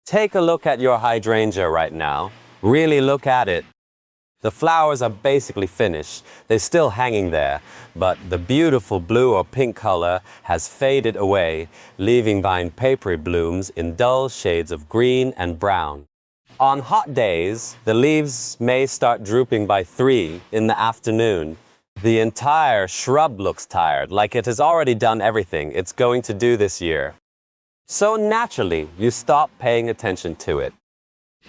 Take a look at your hydrangea right now. Really look at it. The flowers are basically finished. They're still hanging there, but the beautiful blue or pink color has faded away, leaving behind papery blooms in dull shades of green and brown. On hot days, the leaves may start drooping by 3 in the afternoon. The entire shrub looks tired, like it has already done everything it's going to do this year. So naturally, you stop paying attention to it.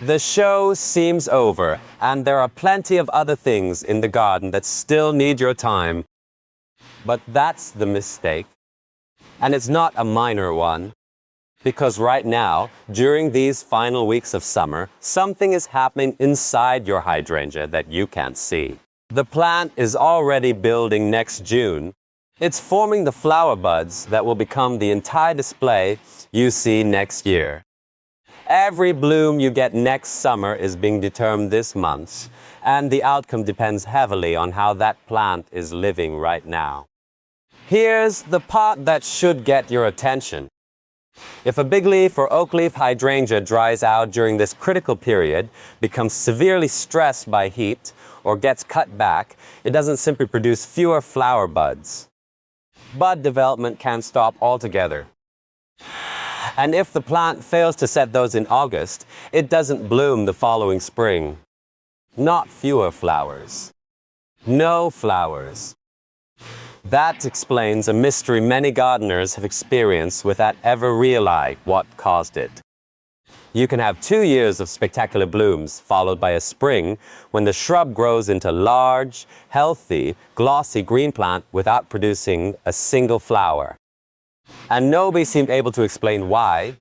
The show seems over, and there are plenty of other things in the garden that still need your time. But that's the mistake. And it's not a minor one. Because right now, during these final weeks of summer, something is happening inside your hydrangea that you can't see. The plant is already building next June. It's forming the flower buds that will become the entire display you see next year. Every bloom you get next summer is being determined this month, and the outcome depends heavily on how that plant is living right now. Here's the part that should get your attention. If a big leaf or oak leaf hydrangea dries out during this critical period, becomes severely stressed by heat, or gets cut back, it doesn't simply produce fewer flower buds. Bud development can stop altogether. And if the plant fails to set those in August, it doesn't bloom the following spring. Not fewer flowers. No flowers. That explains a mystery many gardeners have experienced without ever realizing what caused it. You can have 2 years of spectacular blooms, followed by a spring when the shrub grows into large, healthy, glossy green plant without producing a single flower. And nobody seemed able to explain why.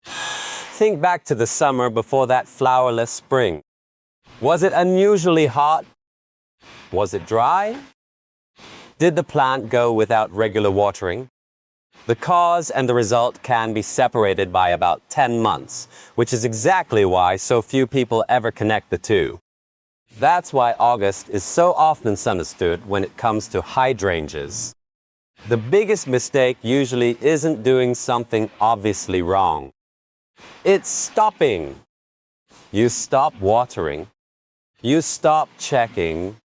Think back to the summer before that flowerless spring. Was it unusually hot? Was it dry? Did the plant go without regular watering? The cause and the result can be separated by about 10 months, which is exactly why so few people ever connect the two. That's why August is so often misunderstood when it comes to hydrangeas. The biggest mistake usually isn't doing something obviously wrong. It's stopping. You stop watering. You stop checking.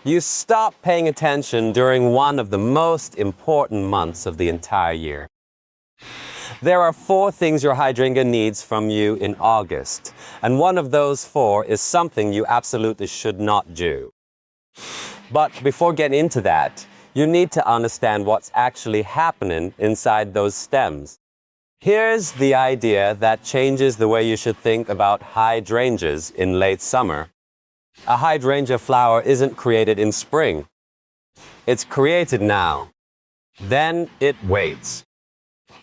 You stop paying attention during one of the most important months of the entire year. There are 4 things your hydrangea needs from you in August, and one of those 4 is something you absolutely should not do. But before getting into that, you need to understand what's actually happening inside those stems. Here's the idea that changes the way you should think about hydrangeas in late summer. A hydrangea flower isn't created in spring. It's created now. Then it waits.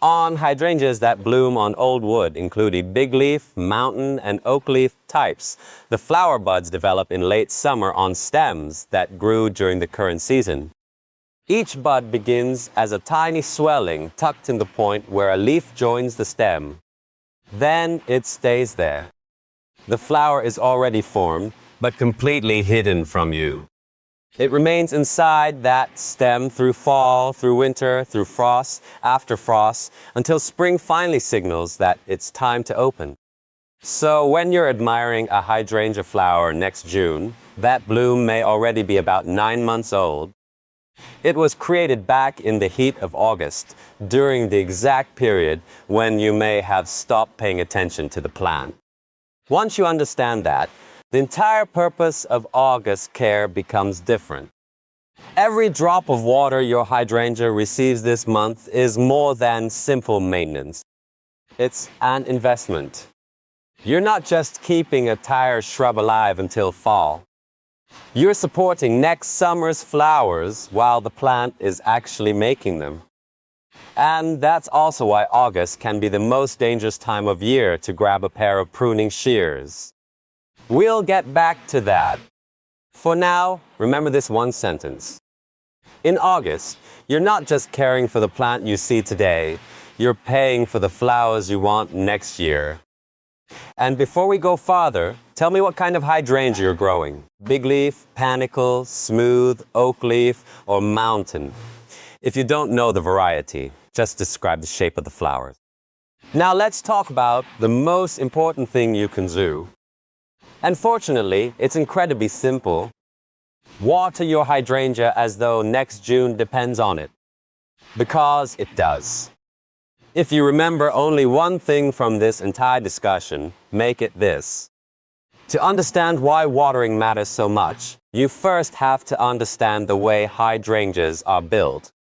On hydrangeas that bloom on old wood, including big leaf, mountain, and oak leaf types, the flower buds develop in late summer on stems that grew during the current season. Each bud begins as a tiny swelling tucked in the point where a leaf joins the stem. Then it stays there. The flower is already formed, but completely hidden from you. It remains inside that stem through fall, through winter, through frost, after frost, until spring finally signals that it's time to open. So when you're admiring a hydrangea flower next June, that bloom may already be about 9 months old. It was created back in the heat of August, during the exact period when you may have stopped paying attention to the plant. Once you understand that, the entire purpose of August care becomes different. Every drop of water your hydrangea receives this month is more than simple maintenance. It's an investment. You're not just keeping a tired shrub alive until fall. You're supporting next summer's flowers while the plant is actually making them. And that's also why August can be the most dangerous time of year to grab a pair of pruning shears. We'll get back to that. For now, remember this one sentence. In August, you're not just caring for the plant you see today, you're paying for the flowers you want next year. And before we go farther, tell me what kind of hydrangea you're growing. Big leaf, panicle, smooth, oak leaf, or mountain. If you don't know the variety, just describe the shape of the flowers. Now let's talk about the most important thing you can do. And fortunately, it's incredibly simple. Water your hydrangea as though next June depends on it. Because it does. If you remember only one thing from this entire discussion, make it this. To understand why watering matters so much, you first have to understand the way hydrangeas are built.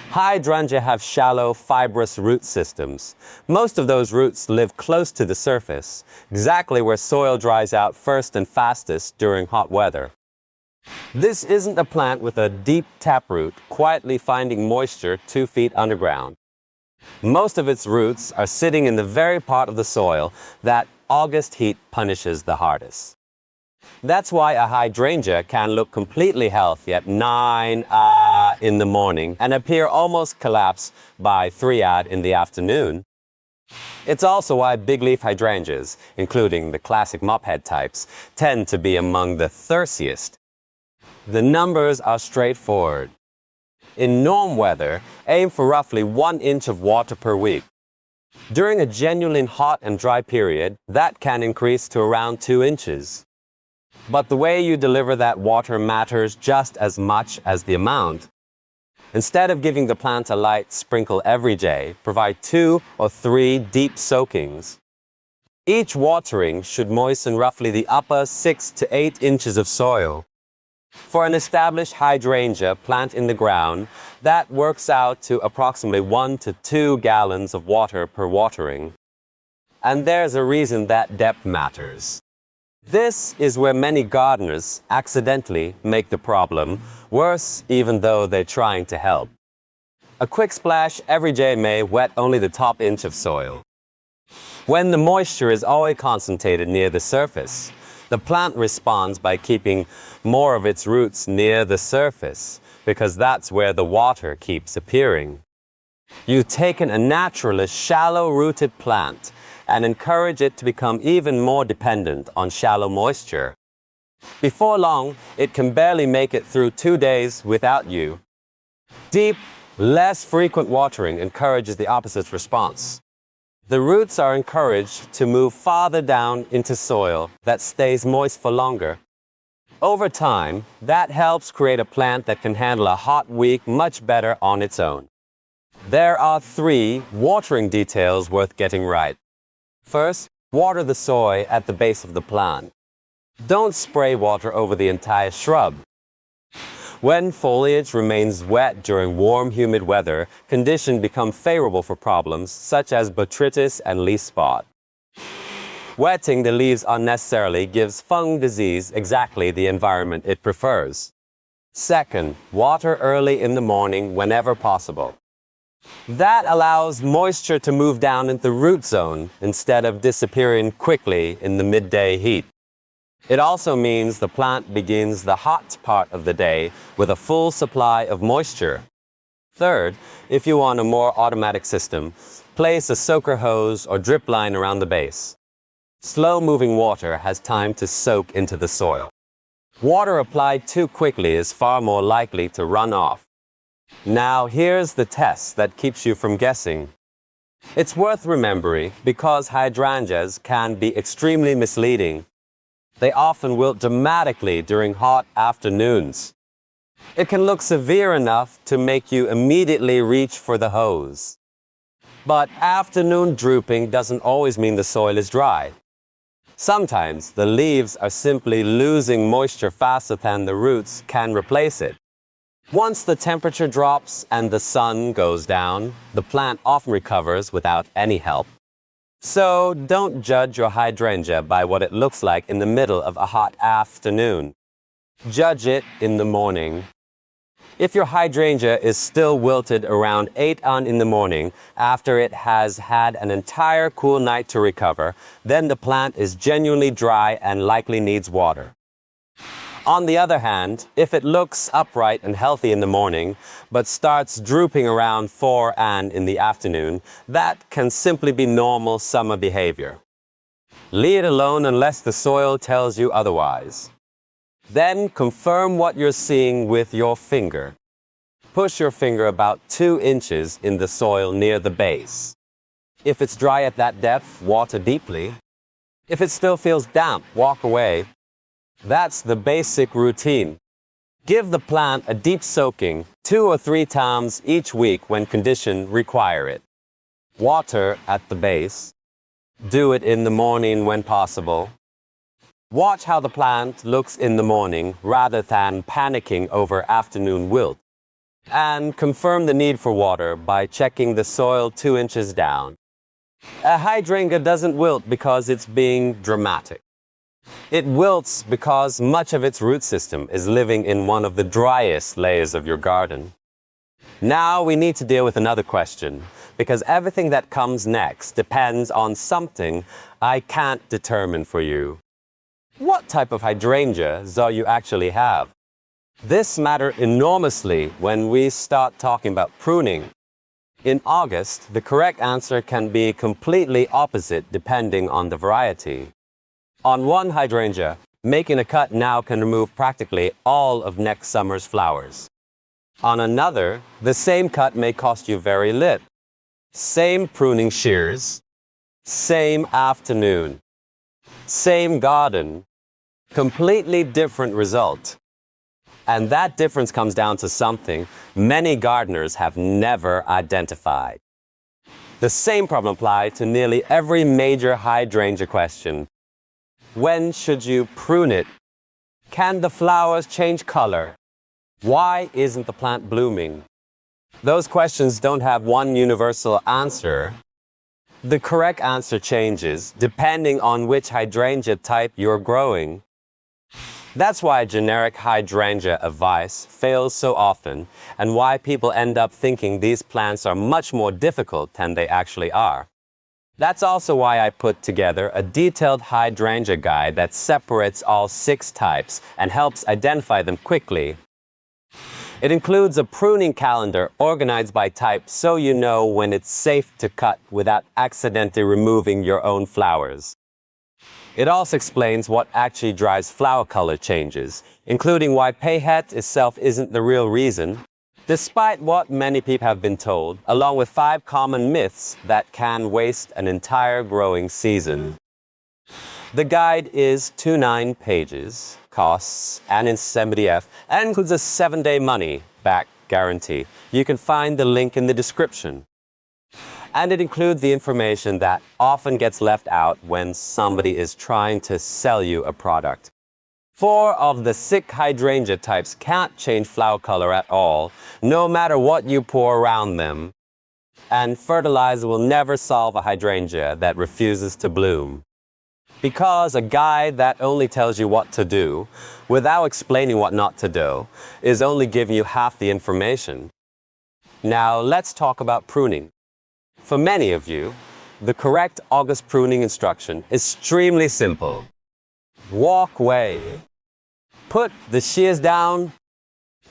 Hydrangea have shallow, fibrous root systems. Most of those roots live close to the surface, exactly where soil dries out first and fastest during hot weather. This isn't a plant with a deep taproot quietly finding moisture 2 feet underground. Most of its roots are sitting in the very part of the soil that August heat punishes the hardest. That's why a hydrangea can look completely healthy at 9 in the morning and appear almost collapsed by 3 in the afternoon. It's also why big leaf hydrangeas, including the classic mophead types, tend to be among the thirstiest. The numbers are straightforward. In norm weather, aim for roughly 1 inch of water per week. During a genuinely hot and dry period, that can increase to around 2 inches. But the way you deliver that water matters just as much as the amount. Instead of giving the plant a light sprinkle every day, provide 2 or 3 deep soakings. Each watering should moisten roughly the upper 6 to 8 inches of soil. For an established hydrangea plant in the ground, that works out to approximately 1 to 2 gallons of water per watering. And there's a reason that depth matters. This is where many gardeners accidentally make the problem worse, even though they're trying to help. A quick splash every day may wet only the top inch of soil. When the moisture is always concentrated near the surface, the plant responds by keeping more of its roots near the surface, because that's where the water keeps appearing. You've taken a naturalist, shallow-rooted plant and encourage it to become even more dependent on shallow moisture. Before long, it can barely make it through 2 days without you. Deep, less frequent watering encourages the opposite response. The roots are encouraged to move farther down into soil that stays moist for longer. Over time, that helps create a plant that can handle a hot week much better on its own. There are 3 watering details worth getting right. First, water the soil at the base of the plant. Don't spray water over the entire shrub. When foliage remains wet during warm, humid weather, conditions become favorable for problems such as botrytis and leaf spot. Wetting the leaves unnecessarily gives fungal disease exactly the environment it prefers. Second, water early in the morning whenever possible. That allows moisture to move down into the root zone instead of disappearing quickly in the midday heat. It also means the plant begins the hot part of the day with a full supply of moisture. Third, if you want a more automatic system, place a soaker hose or drip line around the base. Slow-moving water has time to soak into the soil. Water applied too quickly is far more likely to run off. Now here's the test that keeps you from guessing. It's worth remembering because hydrangeas can be extremely misleading. They often wilt dramatically during hot afternoons. It can look severe enough to make you immediately reach for the hose. But afternoon drooping doesn't always mean the soil is dry. Sometimes the leaves are simply losing moisture faster than the roots can replace it. Once the temperature drops and the sun goes down, the plant often recovers without any help. So don't judge your hydrangea by what it looks like in the middle of a hot afternoon. Judge it in the morning. If your hydrangea is still wilted around 8 in the morning after it has had an entire cool night to recover, then the plant is genuinely dry and likely needs water. On the other hand, if it looks upright and healthy in the morning, but starts drooping around 4 in the afternoon, that can simply be normal summer behavior. Leave it alone unless the soil tells you otherwise. Then confirm what you're seeing with your finger. Push your finger about 2 inches in the soil near the base. If it's dry at that depth, water deeply. If it still feels damp, walk away. That's the basic routine. Give the plant a deep soaking 2 or 3 times each week when conditions require it. Water at the base. Do it in the morning when possible. Watch how the plant looks in the morning rather than panicking over afternoon wilt. And confirm the need for water by checking the soil 2 inches down. A hydrangea doesn't wilt because it's being dramatic. It wilts because much of its root system is living in one of the driest layers of your garden. Now we need to deal with another question, because everything that comes next depends on something I can't determine for you. What type of hydrangeas do you actually have? This matters enormously when we start talking about pruning. In August, the correct answer can be completely opposite depending on the variety. On one hydrangea, making a cut now can remove practically all of next summer's flowers. On another, the same cut may cost you very little. Same pruning shears, same afternoon, same garden, completely different result. And that difference comes down to something many gardeners have never identified. The same problem applies to nearly every major hydrangea question. When should you prune it? Can the flowers change color? Why isn't the plant blooming? Those questions don't have one universal answer. The correct answer changes depending on which hydrangea type you're growing. That's why generic hydrangea advice fails so often, and why people end up thinking these plants are much more difficult than they actually are. That's also why I put together a detailed hydrangea guide that separates all 6 types and helps identify them quickly. It includes a pruning calendar organized by type so you know when it's safe to cut without accidentally removing your own flowers. It also explains what actually drives flower color changes, including why payhet itself isn't the real reason, despite what many people have been told, along with 5 common myths that can waste an entire growing season. The guide is 29 pages, costs an MDF, and includes a 7-day money-back guarantee. You can find the link in the description. And it includes the information that often gets left out when somebody is trying to sell you a product. 4 of the 6 hydrangea types can't change flower color at all, no matter what you pour around them. And fertilizer will never solve a hydrangea that refuses to bloom. Because a guide that only tells you what to do, without explaining what not to do, is only giving you half the information. Now let's talk about pruning. For many of you, the correct August pruning instruction is extremely simple. Walk away. Put the shears down.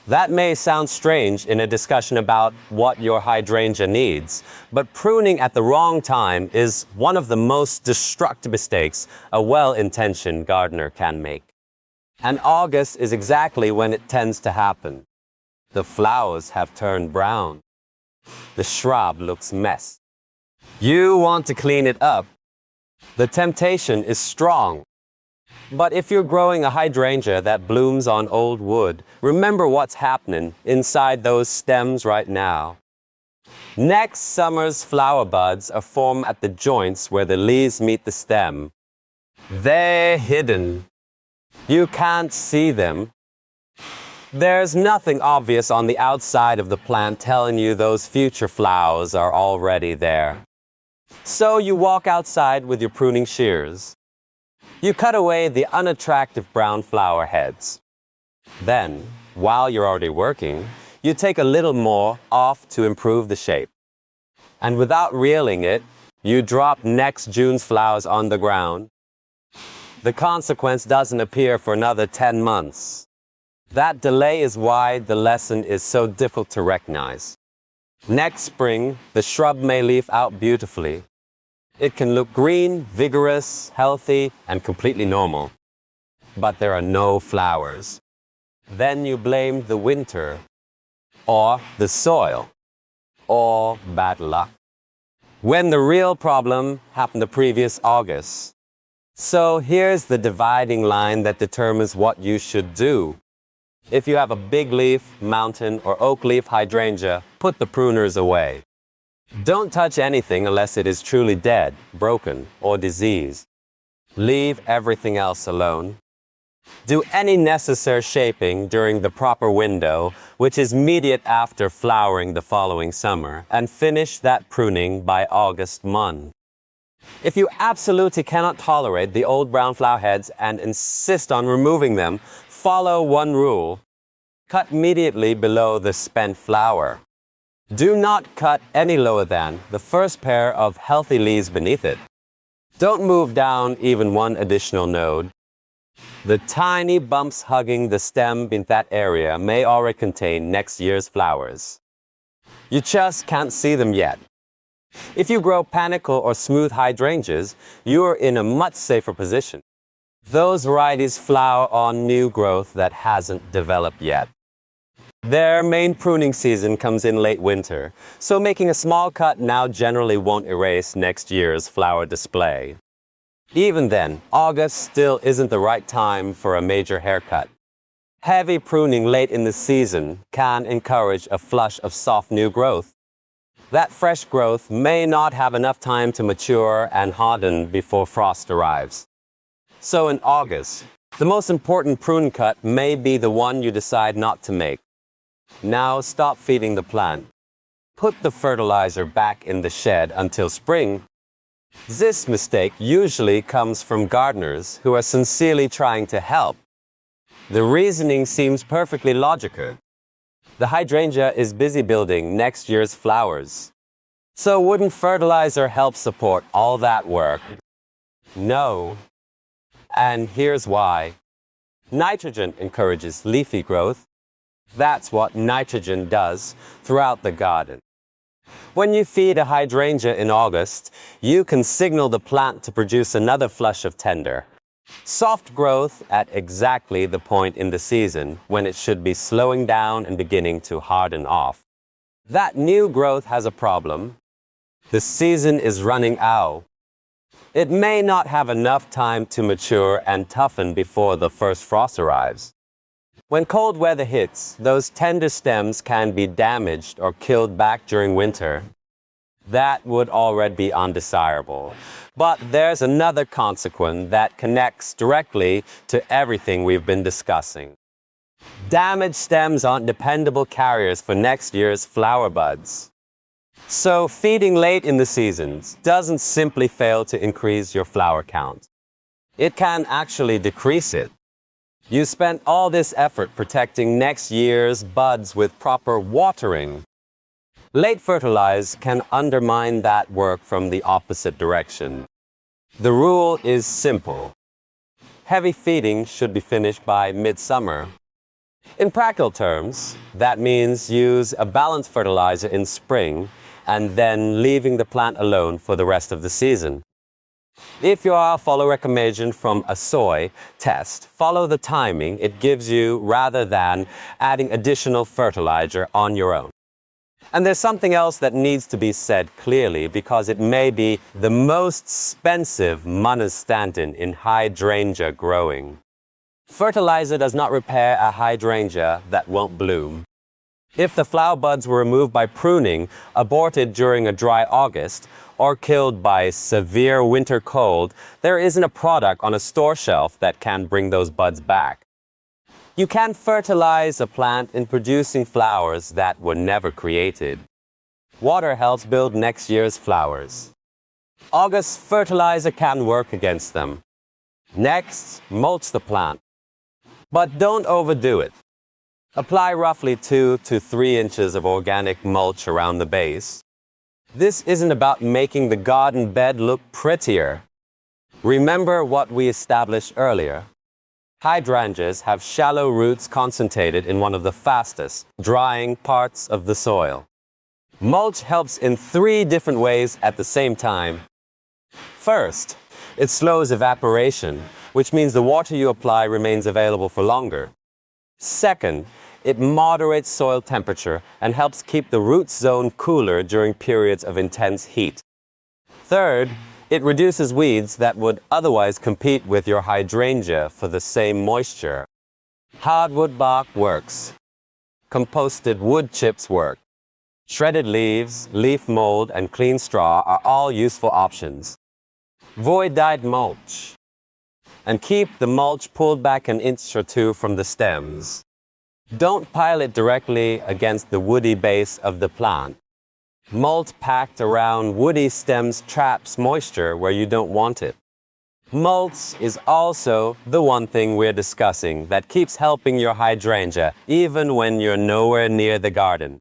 That may sound strange in a discussion about what your hydrangea needs, but pruning at the wrong time is one of the most destructive mistakes a well-intentioned gardener can make. And August is exactly when it tends to happen. The flowers have turned brown. The shrub looks messed. You want to clean it up. The temptation is strong. But if you're growing a hydrangea that blooms on old wood, remember what's happening inside those stems right now. Next summer's flower buds are formed at the joints where the leaves meet the stem. They're hidden. You can't see them. There's nothing obvious on the outside of the plant telling you those future flowers are already there. So you walk outside with your pruning shears. You cut away the unattractive brown flower heads. Then, while you're already working, you take a little more off to improve the shape. And without reeling it, you drop next June's flowers on the ground. The consequence doesn't appear for another 10 months. That delay is why the lesson is so difficult to recognize. Next spring, the shrub may leaf out beautifully. It can look green, vigorous, healthy, and completely normal. But there are no flowers. Then you blame the winter, or the soil, or bad luck. when the real problem happened the previous August. So here's the dividing line that determines what you should do. If you have a big leaf, mountain, or oak leaf hydrangea, put the pruners away. Don't touch anything unless it is truly dead, broken, or diseased. Leave everything else alone. Do any necessary shaping during the proper window, which is immediate after flowering the following summer, and finish that pruning by August month. If you absolutely cannot tolerate the old brown flower heads and insist on removing them, follow one rule. Cut immediately below the spent flower. Do not cut any lower than the first pair of healthy leaves beneath it. Don't move down even one additional node. The tiny bumps hugging the stem in that area may already contain next year's flowers. You just can't see them yet. If you grow panicle or smooth hydrangeas, you are in a much safer position. Those varieties flower on new growth that hasn't developed yet. Their main pruning season comes in late winter, so making a small cut now generally won't erase next year's flower display. Even then, August still isn't the right time for a major haircut. Heavy pruning late in the season can encourage a flush of soft new growth. That fresh growth may not have enough time to mature and harden before frost arrives. So in August, the most important prune cut may be the one you decide not to make. Now stop feeding the plant. Put the fertilizer back in the shed until spring. This mistake usually comes from gardeners who are sincerely trying to help. The reasoning seems perfectly logical. The hydrangea is busy building next year's flowers. So wouldn't fertilizer help support all that work? No. And here's why. Nitrogen encourages leafy growth. That's what nitrogen does throughout the garden. When you feed a hydrangea in August, you can signal the plant to produce another flush of tender, soft growth at exactly the point in the season when it should be slowing down and beginning to harden off. That new growth has a problem. The season is running out. It may not have enough time to mature and toughen before the first frost arrives. When cold weather hits, those tender stems can be damaged or killed back during winter. That would already be undesirable. But there's another consequence that connects directly to everything we've been discussing. Damaged stems aren't dependable carriers for next year's flower buds. So feeding late in the seasons doesn't simply fail to increase your flower count. It can actually decrease it. You spent all this effort protecting next year's buds with proper watering. Late fertilize can undermine that work from the opposite direction. The rule is simple. Heavy feeding should be finished by midsummer. In practical terms, that means use a balanced fertilizer in spring and then leaving the plant alone for the rest of the season. If you follow recommendation from a soil test, follow the timing it gives you rather than adding additional fertilizer on your own. And there's something else that needs to be said clearly because it may be the most expensive monostantin in hydrangea growing. Fertilizer does not repair a hydrangea that won't bloom. If the flower buds were removed by pruning, aborted during a dry August, or killed by severe winter cold, there isn't a product on a store shelf that can bring those buds back. You can fertilize a plant in producing flowers that were never created. Water helps build next year's flowers. August fertilizer can work against them. Next, mulch the plant. But don't overdo it. Apply roughly 2 to 3 inches of organic mulch around the base. This isn't about making the garden bed look prettier. Remember what we established earlier. Hydrangeas have shallow roots concentrated in one of the fastest drying parts of the soil. Mulch helps in 3 different ways at the same time. First, it slows evaporation, which means the water you apply remains available for longer. Second, it moderates soil temperature and helps keep the root zone cooler during periods of intense heat. Third, it reduces weeds that would otherwise compete with your hydrangea for the same moisture. Hardwood bark works. Composted wood chips work. Shredded leaves, leaf mold, and clean straw are all useful options. Avoid dyed mulch. And keep the mulch pulled back an inch or two from the stems. Don't pile it directly against the woody base of the plant. Mulch packed around woody stems traps moisture where you don't want it. Mulch is also the one thing we're discussing that keeps helping your hydrangea even when you're nowhere near the garden.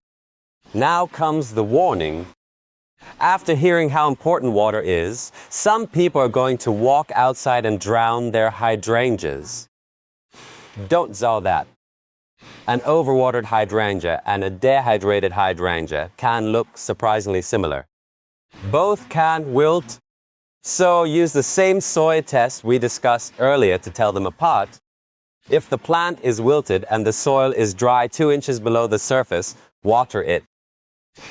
Now comes the warning. After hearing how important water is, some people are going to walk outside and drown their hydrangeas. Don't do that. An overwatered hydrangea and a dehydrated hydrangea can look surprisingly similar. Both can wilt, so use the same soil test we discussed earlier to tell them apart. If the plant is wilted and the soil is dry 2 inches below the surface, water it.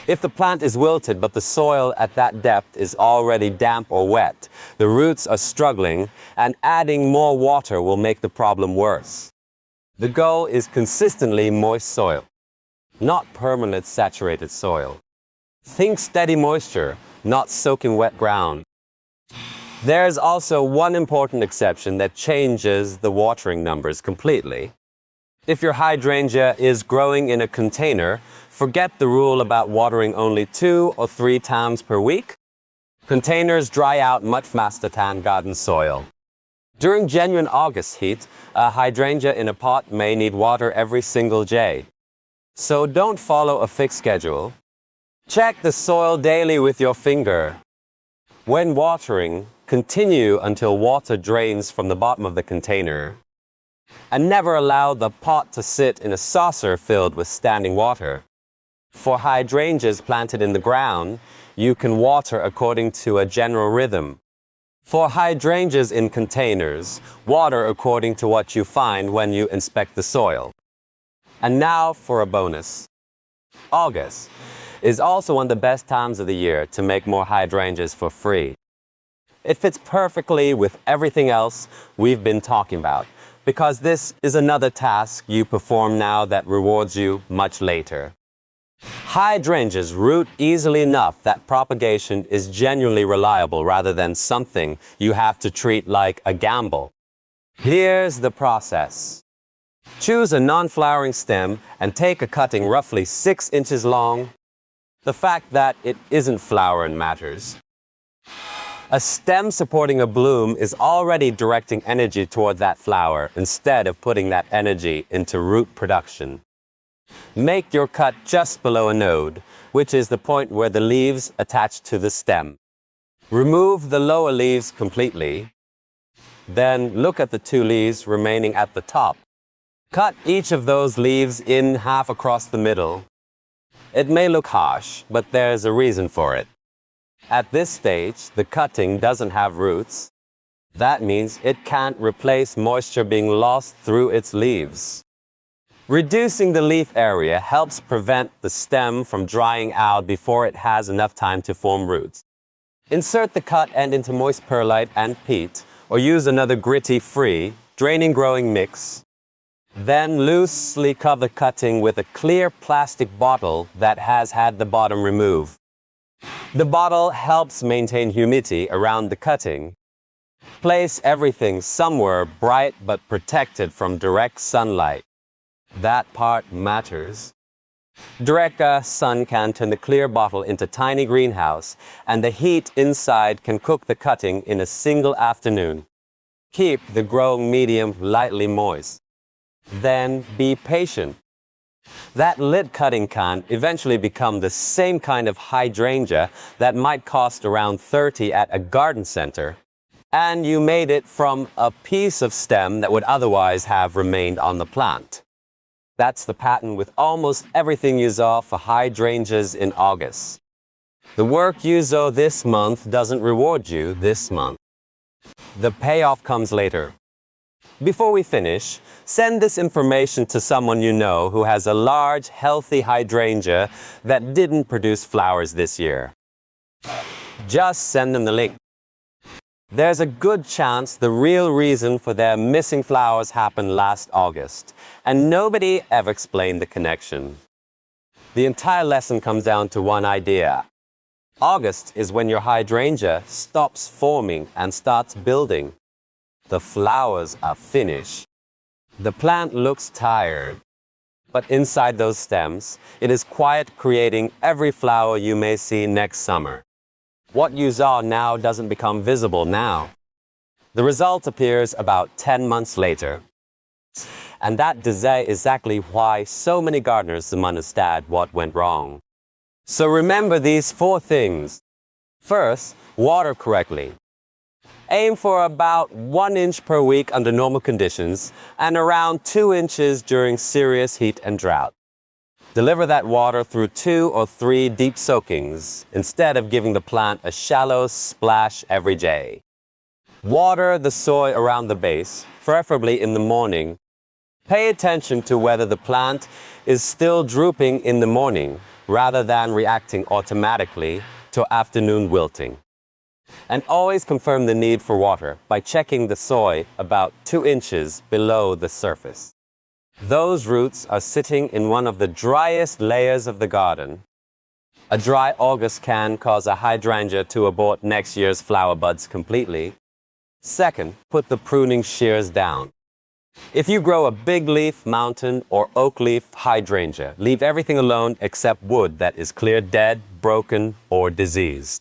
If the plant is wilted but the soil at that depth is already damp or wet, the roots are struggling, and adding more water will make the problem worse. The goal is consistently moist soil, not permanent saturated soil. Think steady moisture, not soaking wet ground. There's also one important exception that changes the watering numbers completely. If your hydrangea is growing in a container, forget the rule about watering only 2 or 3 times per week. Containers dry out much faster than garden soil. During genuine August heat, a hydrangea in a pot may need water every single day. So don't follow a fixed schedule. Check the soil daily with your finger. When watering, continue until water drains from the bottom of the container. And never allow the pot to sit in a saucer filled with standing water. For hydrangeas planted in the ground, you can water according to a general rhythm. For hydrangeas in containers, water according to what you find when you inspect the soil. And now for a bonus. August is also one of the best times of the year to make more hydrangeas for free. It fits perfectly with everything else we've been talking about, because this is another task you perform now that rewards you much later. Hydrangeas root easily enough that propagation is genuinely reliable rather than something you have to treat like a gamble. Here's the process. Choose a non-flowering stem and take a cutting roughly 6 inches long. The fact that it isn't flowering matters. A stem supporting a bloom is already directing energy toward that flower instead of putting that energy into root production. Make your cut just below a node, which is the point where the leaves attach to the stem. Remove the lower leaves completely. Then look at the 2 leaves remaining at the top. Cut each of those leaves in half across the middle. It may look harsh, but there's a reason for it. At this stage, the cutting doesn't have roots. That means it can't replace moisture being lost through its leaves. Reducing the leaf area helps prevent the stem from drying out before it has enough time to form roots. Insert the cut end into moist perlite and peat, or use another gritty free, draining growing mix. Then loosely cover the cutting with a clear plastic bottle that has had the bottom removed. The bottle helps maintain humidity around the cutting. Place everything somewhere bright but protected from direct sunlight. That part matters. Direct sun can turn the clear bottle into a tiny greenhouse, and the heat inside can cook the cutting in a single afternoon. Keep the growing medium lightly moist. Then be patient. That lid cutting can eventually become the same kind of hydrangea that might cost around $30 at a garden center, and you made it from a piece of stem that would otherwise have remained on the plant. That's the pattern with almost everything you saw for hydrangeas in August. The work you saw this month doesn't reward you this month. The payoff comes later. Before we finish, send this information to someone you know who has a large, healthy hydrangea that didn't produce flowers this year. Just send them the link. There's a good chance the real reason for their missing flowers happened last August, and nobody ever explained the connection. The entire lesson comes down to one idea. August is when your hydrangea stops forming and starts building. The flowers are finished. The plant looks tired, but inside those stems, it is quiet, creating every flower you may see next summer. What you saw now doesn't become visible now. The result appears about 10 months later. And that is exactly why so many gardeners understand what went wrong. So remember these 4 things. First, water correctly. Aim for about 1 inch per week under normal conditions and around 2 inches during serious heat and drought. Deliver that water through 2 or 3 deep soakings instead of giving the plant a shallow splash every day. Water the soil around the base, preferably in the morning. Pay attention to whether the plant is still drooping in the morning rather than reacting automatically to afternoon wilting. And always confirm the need for water by checking the soil about 2 inches below the surface. Those roots are sitting in one of the driest layers of the garden. A dry August can cause a hydrangea to abort next year's flower buds completely. Second, put the pruning shears down. If you grow a big leaf, mountain, or oak leaf hydrangea, leave everything alone except wood that is clear dead, broken, or diseased.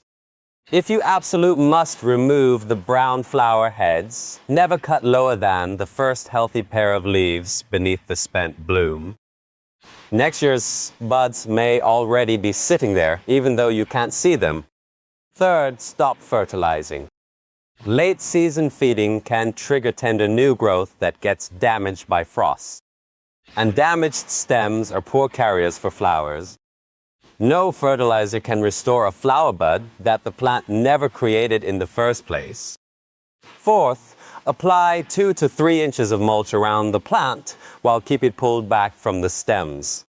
If you absolutely must remove the brown flower heads, never cut lower than the first healthy pair of leaves beneath the spent bloom. Next year's buds may already be sitting there, even though you can't see them. Third, stop fertilizing. Late season feeding can trigger tender new growth that gets damaged by frost. And damaged stems are poor carriers for flowers. No fertilizer can restore a flower bud that the plant never created in the first place. Fourth, apply 2 to 3 inches of mulch around the plant while keep it pulled back from the stems.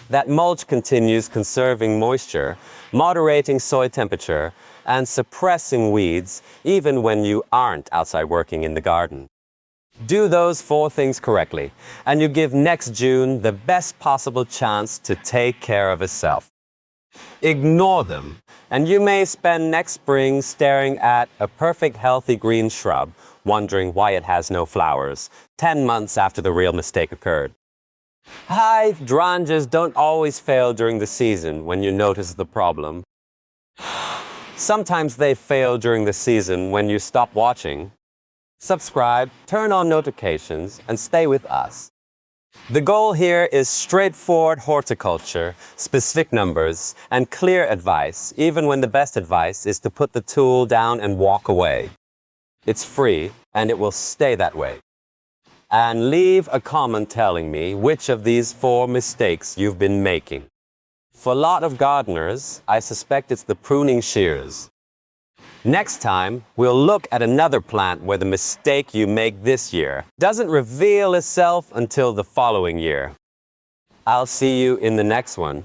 That mulch continues conserving moisture, moderating soil temperature, and suppressing weeds even when you aren't outside working in the garden. Do those 4 things correctly, and you give next June the best possible chance to take care of itself. Ignore them, and you may spend next spring staring at a perfect healthy green shrub, wondering why it has no flowers, 10 months after the real mistake occurred. Hydrangeas don't always fail during the season when you notice the problem. Sometimes they fail during the season when you stop watching. Subscribe, turn on notifications, and stay with us. The goal here is straightforward horticulture, specific numbers, and clear advice, even when the best advice is to put the tool down and walk away. It's free, and it will stay that way. And leave a comment telling me which of these 4 mistakes you've been making. For a lot of gardeners, I suspect it's the pruning shears. Next time, we'll look at another plant where the mistake you make this year doesn't reveal itself until the following year. I'll see you in the next one.